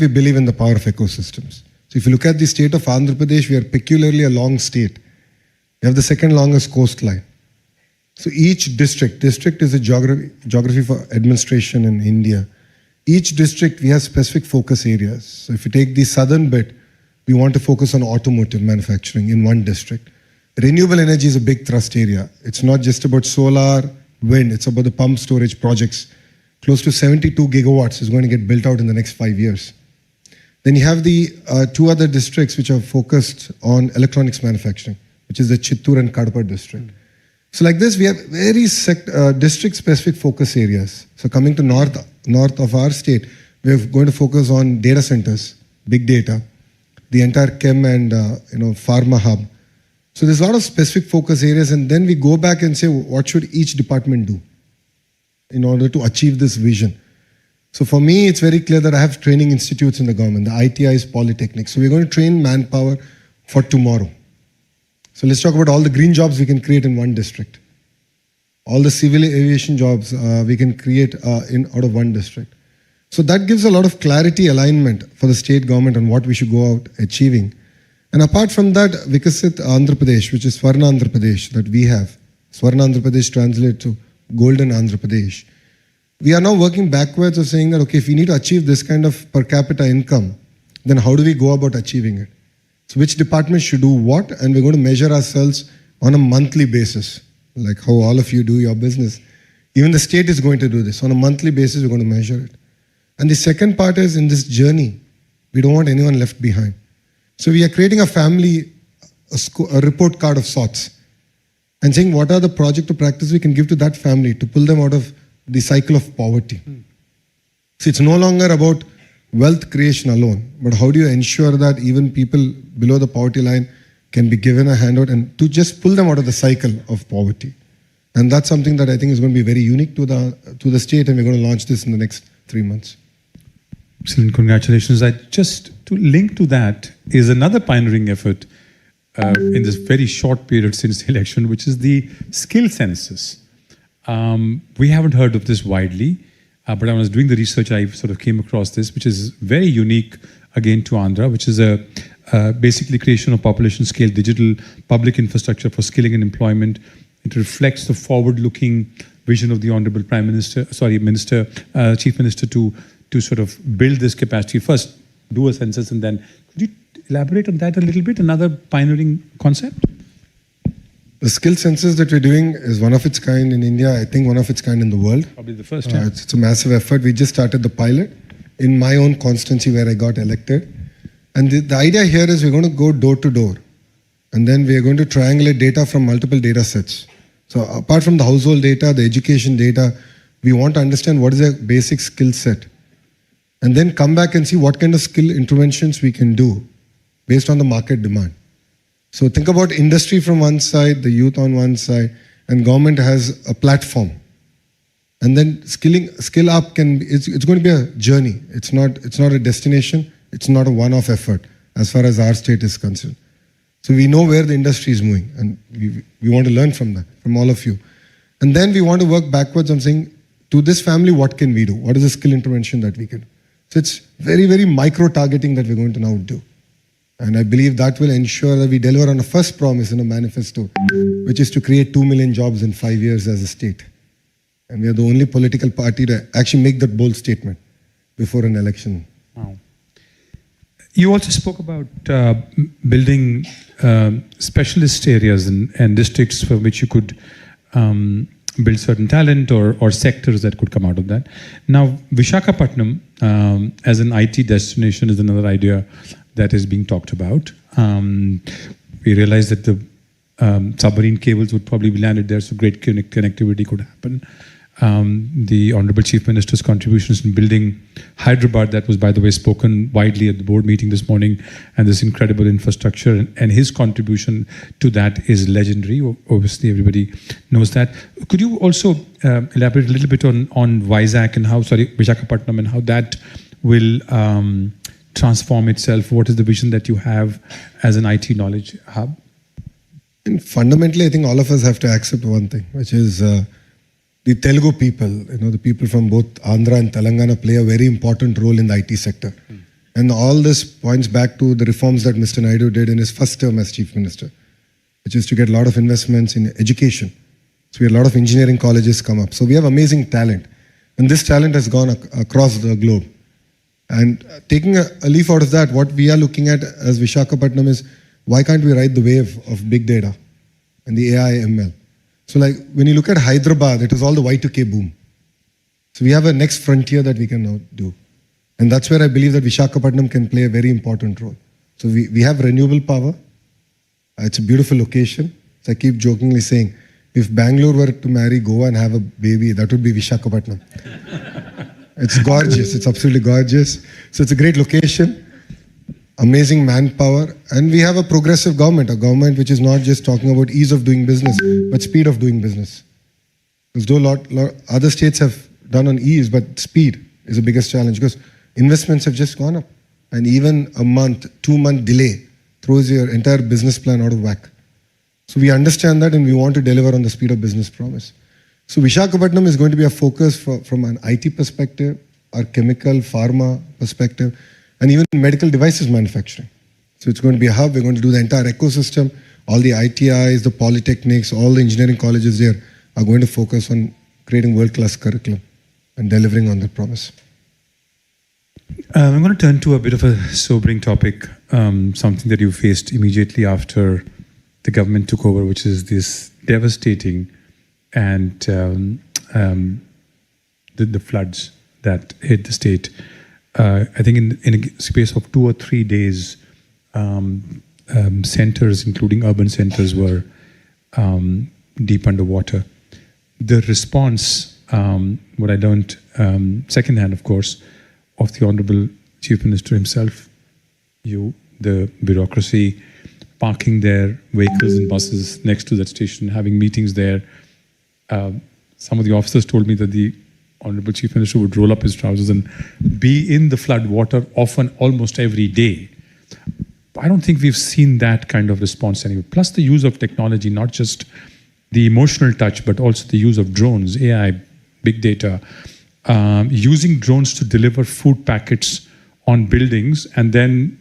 we believe in the power of ecosystems. So if you look at the state of Andhra Pradesh, we are peculiarly a long state. We have the second longest coastline. So each district is a geography for administration in India. Each district, we have specific focus areas. So if you take the southern bit, we want to focus on automotive manufacturing in one district. Renewable energy is a big thrust area. It's not just about solar, wind, it's about the pump storage projects. Close to 72 gigawatts is going to get built out in the next 5 years. Then you have the two other districts which are focused on electronics manufacturing, which is the Chittoor and Kadapa district. So like this, we have very district-specific focus areas. So coming to north of our state, we're going to focus on data centers, big data, the entire chem and pharma hub. So there's a lot of specific focus areas, and then we go back and say, what should each department do in order to achieve this vision? So for me, it's very clear that I have training institutes in the government. The ITI is polytechnic. So we're going to train manpower for tomorrow. So let's talk about all the green jobs we can create in one district. All the civil aviation jobs we can create out of one district. So that gives a lot of clarity, alignment for the state government on what we should go out achieving. And apart from that, Vikasit Andhra Pradesh, which is Swarna Andhra Pradesh that we have. Swarna Andhra Pradesh translates to Golden Andhra Pradesh. We are now working backwards of saying that, okay, if we need to achieve this kind of per capita income, then how do we go about achieving it? So which department should do what? And we're going to measure ourselves on a monthly basis, like how all of you do your business. Even the state is going to do this. On a monthly basis, we're going to measure it. And the second part is, in this journey, we don't want anyone left behind. So we are creating a family, a report card of sorts, and saying what are the project or practice we can give to that family to pull them out of the cycle of poverty. So it's no longer about wealth creation alone, but how do you ensure that even people below the poverty line can be given a handout and to just pull them out of the cycle of poverty. And that's something that I think is going to be very unique to the state, and we're going to launch this in the next 3 months. Excellent, congratulations. Just to link to that is another pioneering effort in this very short period since the election, which is the skill census. We haven't heard of this widely, but when I was doing the research, I sort of came across this, which is very unique again to Andhra, which is a basically creation of population scale digital public infrastructure for skilling and employment. It reflects the forward-looking vision of the Honorable Chief Minister to sort of build this capacity. First, do a census, and then could you elaborate on that a little bit? Another pioneering concept? The skill census that we're doing is one of its kind in India, I think one of its kind in the world. Probably the first time. It's a massive effort. We just started the pilot in my own constituency where I got elected. And the idea here is we're going to go door to door. And then we're going to triangulate data from multiple data sets. So apart from the household data, the education data, we want to understand what is a basic skill set. And then come back and see what kind of skill interventions we can do based on the market demand. So think about industry from one side, the youth on one side, and government has a platform. And then skill up it's going to be a journey. It's not a destination. It's not a one-off effort as far as our state is concerned. So we know where the industry is moving, and we want to learn from that, from all of you. And then we want to work backwards on saying, to this family, what can we do? What is the skill intervention that we can do? So it's very, very micro-targeting that we're going to now do. And I believe that will ensure that we deliver on a first promise in a manifesto, which is to create 2 million jobs in 5 years as a state. And we are the only political party to actually make that bold statement before an election. Wow. You also spoke about building specialist areas and districts for which you could build certain talent or sectors that could come out of that. Now, Visakhapatnam as an IT destination is another idea that is being talked about. We realized that the submarine cables would probably be landed there, so great connectivity could happen. The Honorable Chief Minister's contributions in building Hyderabad, that was, by the way, spoken widely at the board meeting this morning, and this incredible infrastructure, and his contribution to that is legendary. Obviously, everybody knows that. Could you also elaborate a little bit on Visakhapatnam and how that will transform itself? What is the vision that you have as an IT knowledge hub? And fundamentally, I think all of us have to accept one thing, which is the Telugu people, the people from both Andhra and Telangana play a very important role in the IT sector. And all this points back to the reforms that Mr. Naidu did in his first term as Chief Minister, which is to get a lot of investments in education. So we had a lot of engineering colleges come up. So we have amazing talent. And this talent has gone across the globe. And taking a leaf out of that, what we are looking at as Visakhapatnam is, why can't we ride the wave of big data and the AI ML? So like when you look at Hyderabad, it was all the Y2K boom. So we have a next frontier that we can now do. And that's where I believe that Visakhapatnam can play a very important role. So we have renewable power. It's a beautiful location. So I keep jokingly saying, if Bangalore were to marry Goa and have a baby, that would be Visakhapatnam. It's gorgeous. It's absolutely gorgeous. So it's a great location, amazing manpower, and we have a progressive government, a government which is not just talking about ease of doing business, but speed of doing business. Because though lot other states have done on ease, but speed is the biggest challenge because investments have just gone up. And even a month, 2-month delay throws your entire business plan out of whack. So we understand that and we want to deliver on the speed of business promise. So Visakhapatnam is going to be a focus from an IT perspective, our chemical, pharma perspective, and even medical devices manufacturing. So it's going to be a hub. We're going to do the entire ecosystem. All the ITIs, the polytechnics, all the engineering colleges there are going to focus on creating world-class curriculum and delivering on that promise. I'm going to turn to a bit of a sobering topic, something that you faced immediately after the government took over, which is this devastating and the floods that hit the state. I think in a space of 2 or 3 days, centers, including urban centers, were deep underwater. The response, what I learned secondhand, of course, of the Honorable Chief Minister himself, the bureaucracy, parking their vehicles and buses next to that station, having meetings there. Some of the officers told me that the Honorable Chief Minister would roll up his trousers and be in the flood water often, almost every day. I don't think we've seen that kind of response anyway. Plus the use of technology, not just the emotional touch, but also the use of drones, AI, big data, using drones to deliver food packets on buildings and then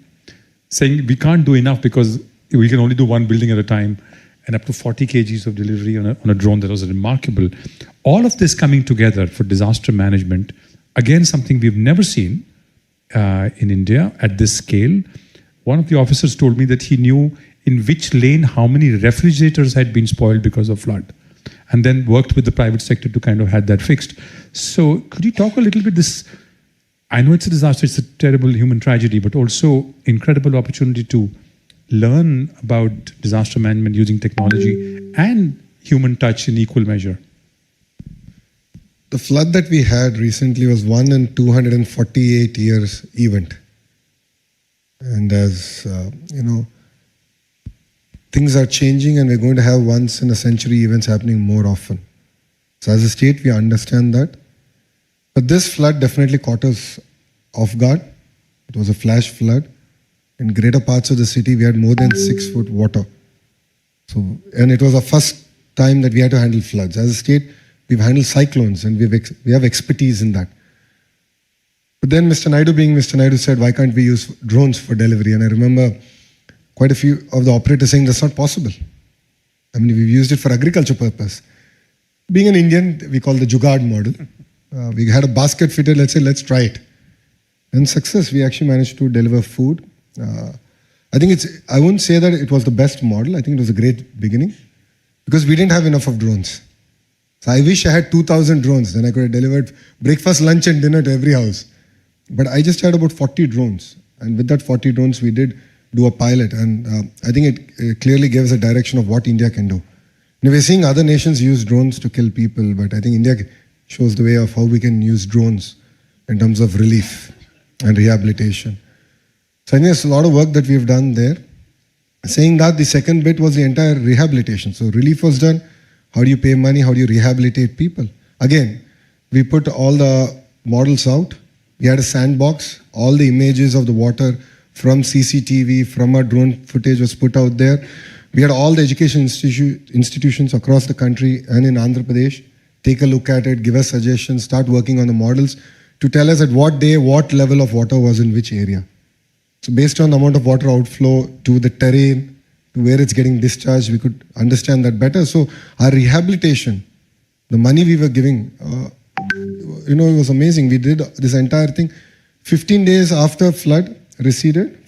saying we can't do enough because we can only do one building at a time, and up to 40 kgs of delivery on a drone. That was remarkable. All of this coming together for disaster management, again, something we've never seen in India at this scale. One of the officers told me that he knew in which lane how many refrigerators had been spoiled because of flood, and then worked with the private sector to kind of had that fixed. So could you talk a little bit this, I know it's a disaster, it's a terrible human tragedy, but also incredible opportunity to learn about disaster management using technology and human touch in equal measure. The flood that we had recently was 1 in 248 years event. And as you know, things are changing and we're going to have once in a century events happening more often. So as a state, we understand that. But this flood definitely caught us off guard. It was a flash flood. In greater parts of the city, we had more than 6 foot water. So, and it was the first time that we had to handle floods. As a state, we've handled cyclones and we have expertise in that. But then Mr. Naidu being Mr. Naidu said, why can't we use drones for delivery? And I remember quite a few of the operators saying that's not possible. I mean, we've used it for agriculture purpose. Being an Indian, we call the Jugaad model. We had a basket fitted, let's say, let's try it. And success, we actually managed to deliver food. I think I wouldn't say that it was the best model. I think it was a great beginning because we didn't have enough of drones. So I wish I had 2,000 drones. Then I could have delivered breakfast, lunch and dinner to every house. But I just had about 40 drones. And with that 40 drones, we did do a pilot. And I think it clearly gives a direction of what India can do. And we're seeing other nations use drones to kill people. But I think India shows the way of how we can use drones in terms of relief and rehabilitation. So I think there's a lot of work that we've done there. Saying that, the second bit was the entire rehabilitation. So relief was done. How do you pay money? How do you rehabilitate people? Again, we put all the models out. We had a sandbox. All the images of the water from CCTV, from our drone footage was put out there. We had all the education institutions across the country and in Andhra Pradesh take a look at it, give us suggestions, start working on the models to tell us at what day, what level of water was in which area. So based on the amount of water outflow to the terrain, to where it's getting discharged, we could understand that better. So our rehabilitation, the money we were giving, it was amazing. We did this entire thing. 15 days after flood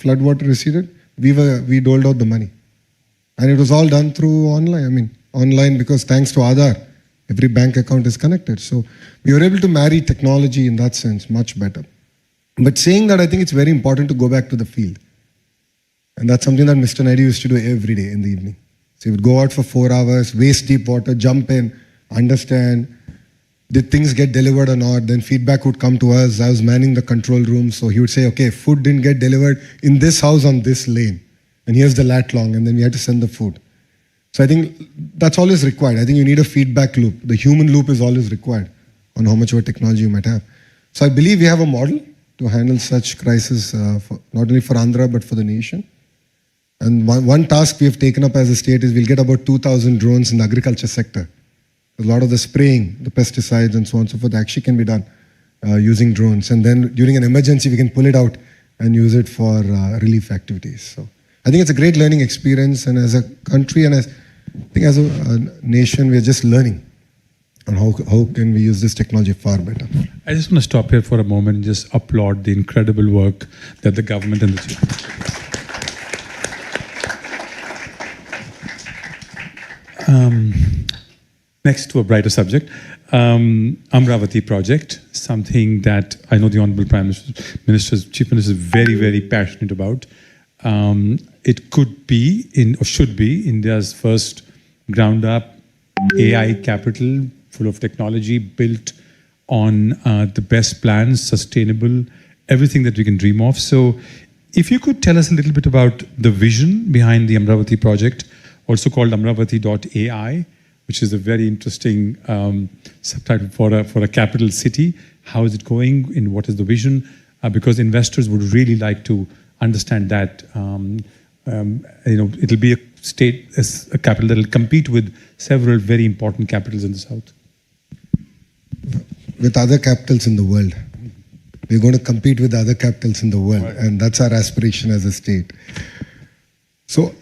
water receded, we doled out the money. And it was all done through online. Online because thanks to Aadhaar, every bank account is connected. So we were able to marry technology in that sense much better. But saying that, I think it's very important to go back to the field. And that's something that Mr. Naidu used to do every day in the evening. So he would go out for 4 hours, waist deep water, jump in, understand, did things get delivered or not? Then feedback would come to us. I was manning the control room. So he would say, okay, food didn't get delivered in this house on this lane. And here's the lat long. And then we had to send the food. So I think that's always required. I think you need a feedback loop. The human loop is always required on how much of a technology you might have. So I believe we have a model to handle such crisis, not only for Andhra, but for the nation. And one task we have taken up as a state is we'll get about 2,000 drones in the agriculture sector. A lot of the spraying, the pesticides and so on and so forth actually can be done using drones. And then during an emergency, we can pull it out and use it for relief activities. So I think it's a great learning experience. And as a country and as a nation, we're just learning on how can we use this technology far better. I just want to stop here for a moment and just applaud the incredible work that the government and the chief. Next to a brighter subject, Amravati project, something that I know the Honorable Prime Minister, Chief Minister is very, very passionate about. It could be, or should be, India's first ground-up AI capital, full of technology, built on the best plans, sustainable, everything that we can dream of. So if you could tell us a little bit about the vision behind the Amravati project, also called Amravati.ai, which is a very interesting subtitle for a capital city. How is it going and what is the vision? Because investors would really like to understand that. It'll be a state, a capital that will compete with several very important capitals in the south. With other capitals in the world. We're going to compete with other capitals in the world. Right. And that's our aspiration as a state. So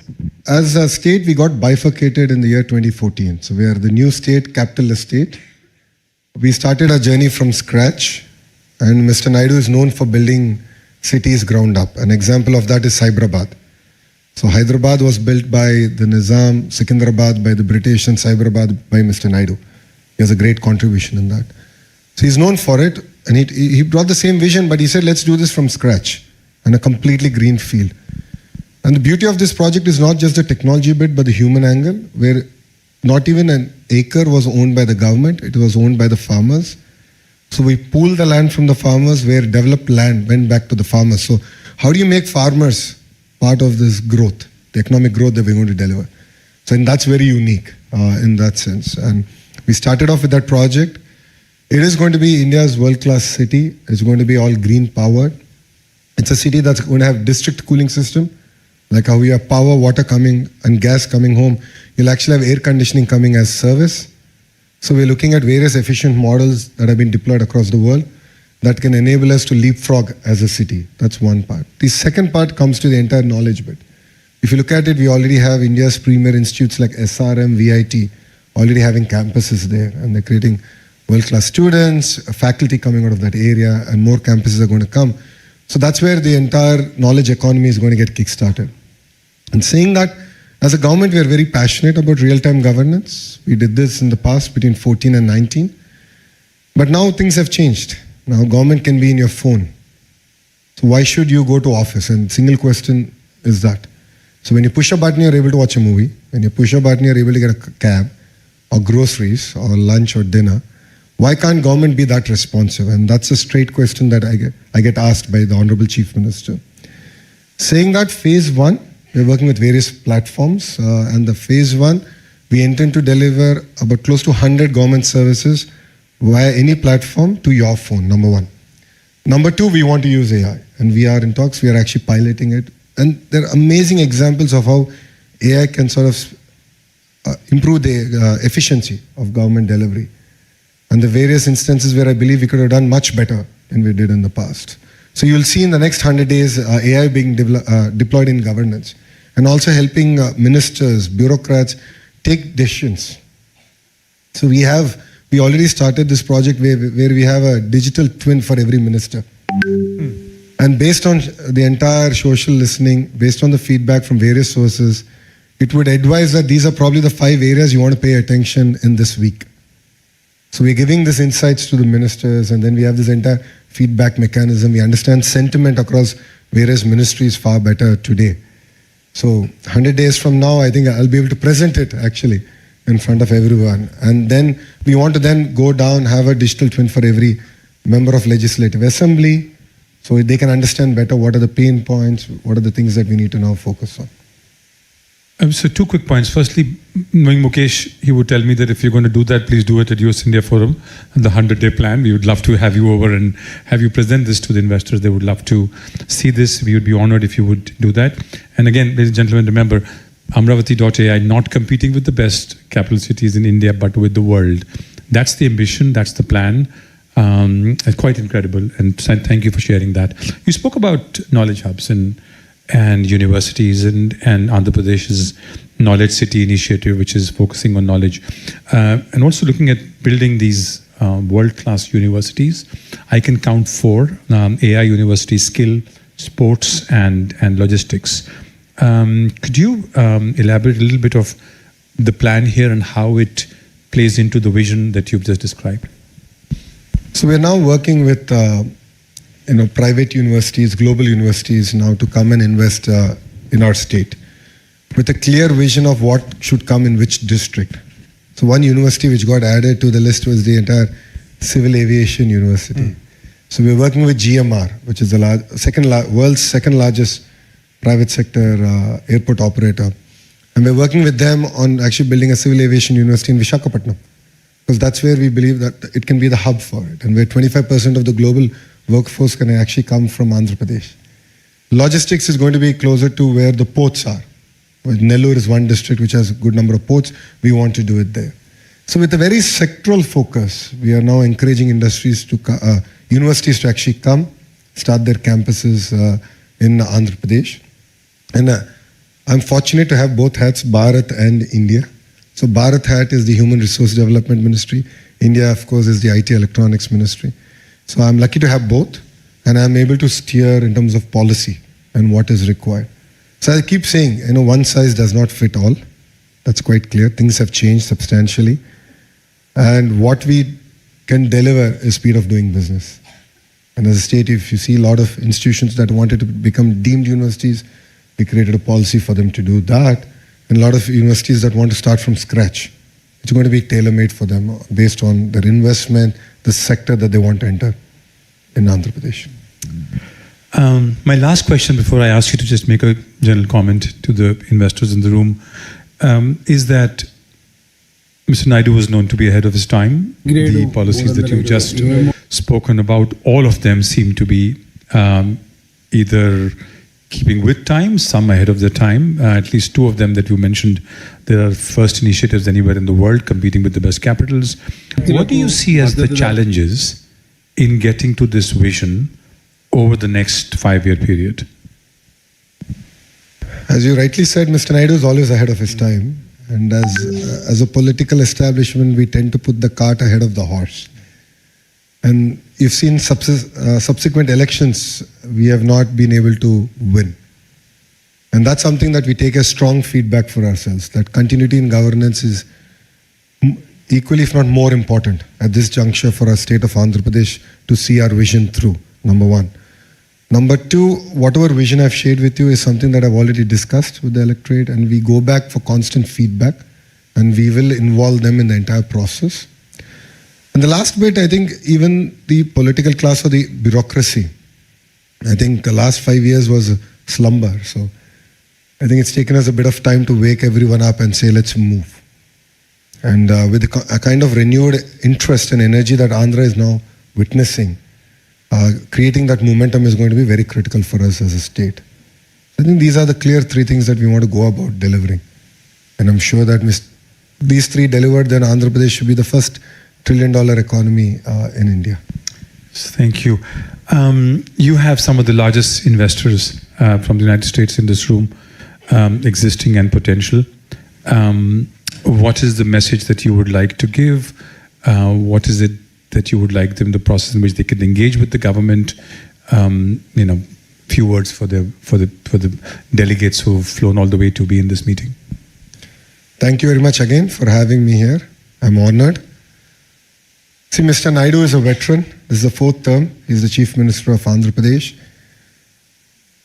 as a state, we got bifurcated in the year 2014. So we are the new state, capitalist state. We started our journey from scratch. And Mr. Naidu is known for building cities ground up. An example of that is Hyderabad. So Hyderabad was built by the Nizam, Secunderabad by the British, and Cyberabad by Mr. Naidu. He has a great contribution in that. So he's known for it. And he brought the same vision, but he said, let's do this from scratch and a completely green field. And the beauty of this project is not just the technology bit, but the human angle, where not even an acre was owned by the government, it was owned by the farmers. So we pooled the land from the farmers, where developed land went back to the farmers. So how do you make farmers part of this growth, the economic growth that we're going to deliver? So and that's very unique in that sense. And we started off with that project. It is going to be India's world-class city. It's going to be all green powered. It's a city that's going to have district cooling system. Like how we have power, water coming and gas coming home, you'll actually have air conditioning coming as service. So we're looking at various efficient models that have been deployed across the world that can enable us to leapfrog as a city. That's one part. The second part comes to the entire knowledge bit. If you look at it, we already have India's premier institutes like SRM, VIT, already having campuses there, and they're creating world-class students, faculty coming out of that area, and more campuses are going to come. So that's where the entire knowledge economy is going to get kickstarted. And saying that, as a government, we are very passionate about real-time governance. We did this in the past between 14 and 19. But now things have changed. Now government can be in your phone. So why should you go to office? And single question is that. So when you push a button, you're able to watch a movie. When you push a button, you're able to get a cab or groceries or lunch or dinner. Why can't government be that responsive? And that's a straight question that I get asked by the Honorable Chief Minister. Saying that, phase one, we're working with various platforms. And the phase one, we intend to deliver about close to 100 government services via any platform to your phone, number one. Number two, we want to use AI. And we are in talks, we are actually piloting it. And there are amazing examples of how AI can sort of improve the efficiency of government delivery. And the various instances where I believe we could have done much better than we did in the past. So you'll see in the next 100 days AI being deployed in governance and also helping ministers, bureaucrats take decisions. So we already started this project where we have a digital twin for every minister. And based on the entire social listening, based on the feedback from various sources, it would advise that these are probably the 5 areas you want to pay attention in this week. So we're giving these insights to the ministers, and then we have this entire feedback mechanism. We understand sentiment across various ministries far better today. So 100 days from now, I think I'll be able to present it actually in front of everyone. And then we want to then go down, have a digital twin for every member of Legislative Assembly, so they can understand better what are the pain points, what are the things that we need to now focus on. So 2 quick points. Firstly, knowing Mukesh, he would tell me that if you're going to do that, please do it at US India Forum and the 100-day plan. We would love to have you over and have you present this to the investors. They would love to see this. We would be honored if you would do that. And again, ladies and gentlemen, remember, Amravati.ai not competing with the best capital cities in India, but with the world. That's the ambition, that's the plan. Quite incredible. And thank you for sharing that. You spoke about knowledge hubs and universities and Andhra Pradesh's Knowledge City initiative, which is focusing on knowledge. And also looking at building these world-class universities. I can count 4 AI universities: skill, sports, and logistics. Could you elaborate a little bit of the plan here and how it plays into the vision that you've just described? So we're now working with private universities, global universities now to come and invest in our state with a clear vision of what should come in which district. So one university which got added to the list was the entire Civil Aviation University. So we're working with GMR, which is the world's second largest private sector airport operator. And we're working with them on actually building a Civil Aviation University in Visakhapatnam, because that's where we believe that it can be the hub for it, and where 25% of the global workforce can actually come from Andhra Pradesh. Logistics is going to be closer to where the ports are. Nellore is one district which has a good number of ports. We want to do it there. So with a very sectoral focus, we are now encouraging universities to actually come, start their campuses in Andhra Pradesh. And I'm fortunate to have both hats, Bharat and India. So Bharat hat is the Human Resource Development Ministry. India, of course, is the IT Electronics Ministry. So I'm lucky to have both, and I'm able to steer in terms of policy and what is required. So I keep saying, one size does not fit all. That's quite clear. Things have changed substantially. And what we can deliver is speed of doing business. And as a state, if you see a lot of institutions that wanted to become deemed universities, we created a policy for them to do that. And a lot of universities that want to start from scratch, it's going to be tailor-made for them based on their investment, the sector that they want to enter in Andhra Pradesh. My last question before I ask you to just make a general comment to the investors in the room is that Mr. Naidu was known to be ahead of his time. The policies that you've just spoken about, all of them seem to be either keeping with time, some ahead of their time. At least 2 of them that you mentioned, there are first initiatives anywhere in the world competing with the best capitals. What do you see as the challenges in getting to this vision over the next 5-year period? As you rightly said, Mr. Naidu is always ahead of his time. And as a political establishment, we tend to put the cart ahead of the horse. And you've seen subsequent elections, we have not been able to win. And that's something that we take as strong feedback for ourselves, that continuity in governance is equally, if not more important at this juncture for our state of Andhra Pradesh to see our vision through, number 1. Number 2, whatever vision I've shared with you is something that I've already discussed with the electorate, and we go back for constant feedback, and we will involve them in the entire process. And the last bit, I think even the political class or the bureaucracy, I think the last 5 years was a slumber. So I think it's taken us a bit of time to wake everyone up and say, let's move. And with a kind of renewed interest and energy that Andhra is now witnessing, creating that momentum is going to be very critical for us as a state. I think these are the clear 3 things that we want to go about delivering. And I'm sure that these 3 delivered, then Andhra Pradesh should be the first $1 trillion economy in India. Thank you. You have some of the largest investors from the United States in this room, existing and potential. What is the message that you would like to give? What is it that you would like them, the process in which they can engage with the government? Few words for the delegates who have flown all the way to be in this meeting. Thank you very much again for having me here. I'm honored. See, Mr. Naidu is a veteran. This is the 4th term. He's the Chief Minister of Andhra Pradesh.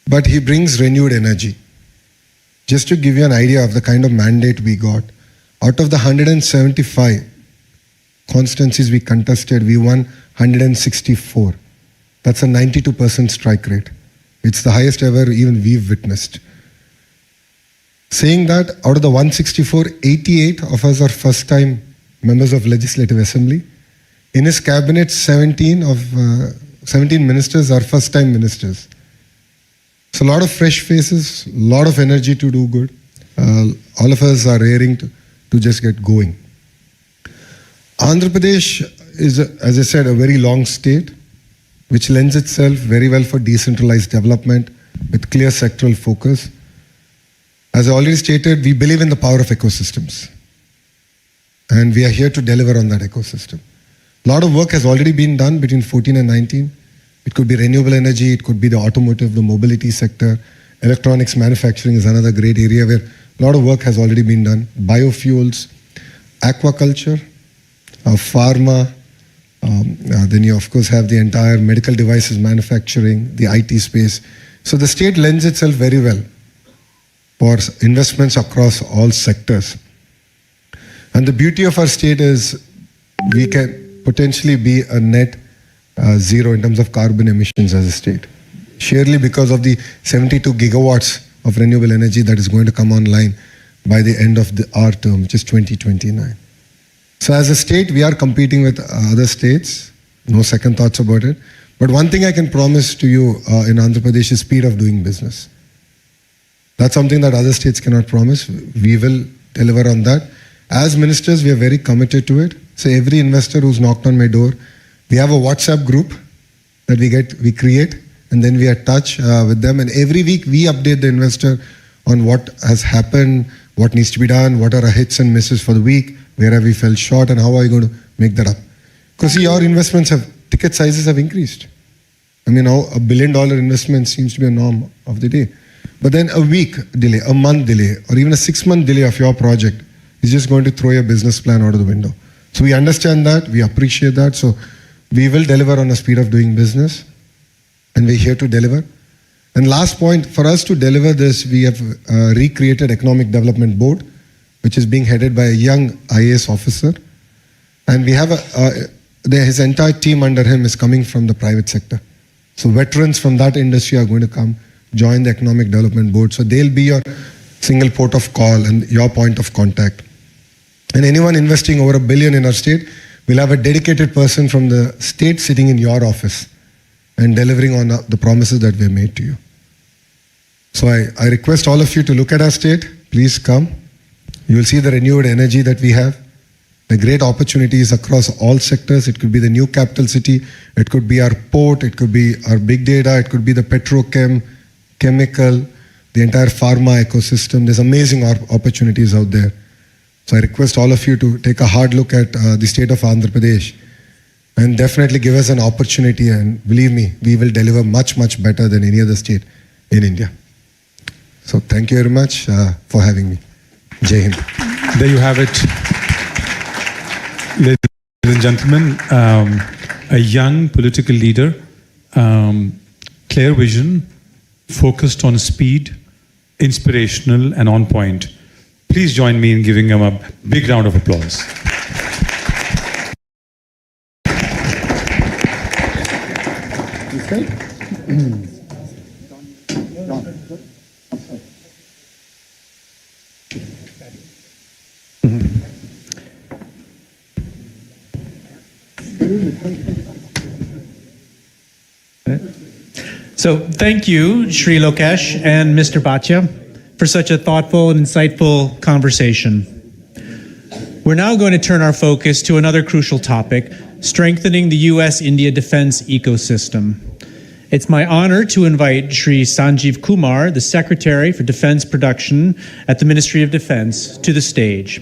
But he brings renewed energy. Just to give you an idea of the kind of mandate we got, out of the 175 constituencies we contested, we won 164. That's a 92% strike rate. It's the highest ever even we've witnessed. Saying that, out of the 164, 88 of us are first-time members of Legislative Assembly. In his cabinet, 17 ministers are first-time ministers. So a lot of fresh faces, a lot of energy to do good. All of us are raring to just get going. Andhra Pradesh is, as I said, a very long state, which lends itself very well for decentralized development with clear sectoral focus. As I already stated, we believe in the power of ecosystems. And we are here to deliver on that ecosystem. A lot of work has already been done between 14 and 19. It could be renewable energy, it could be the automotive, the mobility sector. Electronics manufacturing is another great area where a lot of work has already been done. Biofuels, aquaculture, pharma, then you of course have the entire medical devices manufacturing, the IT space. So the state lends itself very well for investments across all sectors. And the beauty of our state is we can potentially be a net zero in terms of carbon emissions as a state. Sheerly because of the 72 gigawatts of renewable energy that is going to come online by the end of our term, which is 2029. So as a state, we are competing with other states. No second thoughts about it. But one thing I can promise to you in Andhra Pradesh is speed of doing business. That's something that other states cannot promise. We will deliver on that. As ministers, we are very committed to it. So every investor who's knocked on my door, we have a WhatsApp group that we create, and then we are in touch with them. And every week we update the investor on what has happened, what needs to be done, what are our hits and misses for the week, where have we fell short, and how are you going to make that up? Because see, our investments ticket sizes have increased. I mean, now $1 billion investment seems to be a norm of the day. But then a week delay, a month delay, or even a 6-month delay of your project is just going to throw your business plan out of the window. So we understand that, we appreciate that. So we will deliver on the speed of doing business, and we're here to deliver. And last point, for us to deliver this, we have recreated Economic Development Board, which is being headed by a young IAS officer. And we have his entire team under him is coming from the private sector. So veterans from that industry are going to come join the Economic Development Board. So they'll be your single port of call and your point of contact. And anyone investing over $1 billion in our state will have a dedicated person from the state sitting in your office and delivering on the promises that we have made to you. So I request all of you to look at our state. Please come. You will see the renewed energy that we have, the great opportunities across all sectors. It could be the new capital city, it could be our port, it could be our big data, it could be the chemical, the entire pharma ecosystem. There's amazing opportunities out there. So I request all of you to take a hard look at the state of Andhra Pradesh and definitely give us an opportunity, and believe me, we will deliver much, much better than any other state in India. So thank you very much for having me. Jai Hind. There you have it. Ladies and gentlemen, a young political leader, clear vision, focused on speed, inspirational and on point. Please join me in giving him a big round of applause. So thank you, Shri Lokesh and Mr. Bhatia, for such a thoughtful and insightful conversation. We're now going to turn our focus to another crucial topic, strengthening the U.S.-India defense ecosystem. It's my honor to invite Shri Sanjeev Kumar, the Secretary for Defense Production at the Ministry of Defense, to the stage.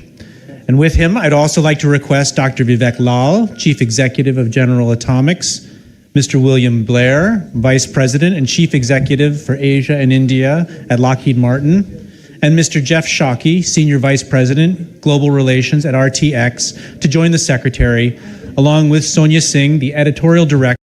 And with him, I'd also like to request Dr. Vivek Lal, Chief Executive of General Atomics, Mr. William Blair, Vice President and Chief Executive for Asia and India at Lockheed Martin, and Mr. Jeff Shockey, Senior Vice President, Global Relations at RTX, to join the Secretary, along with Sonia Singh, the Editorial Director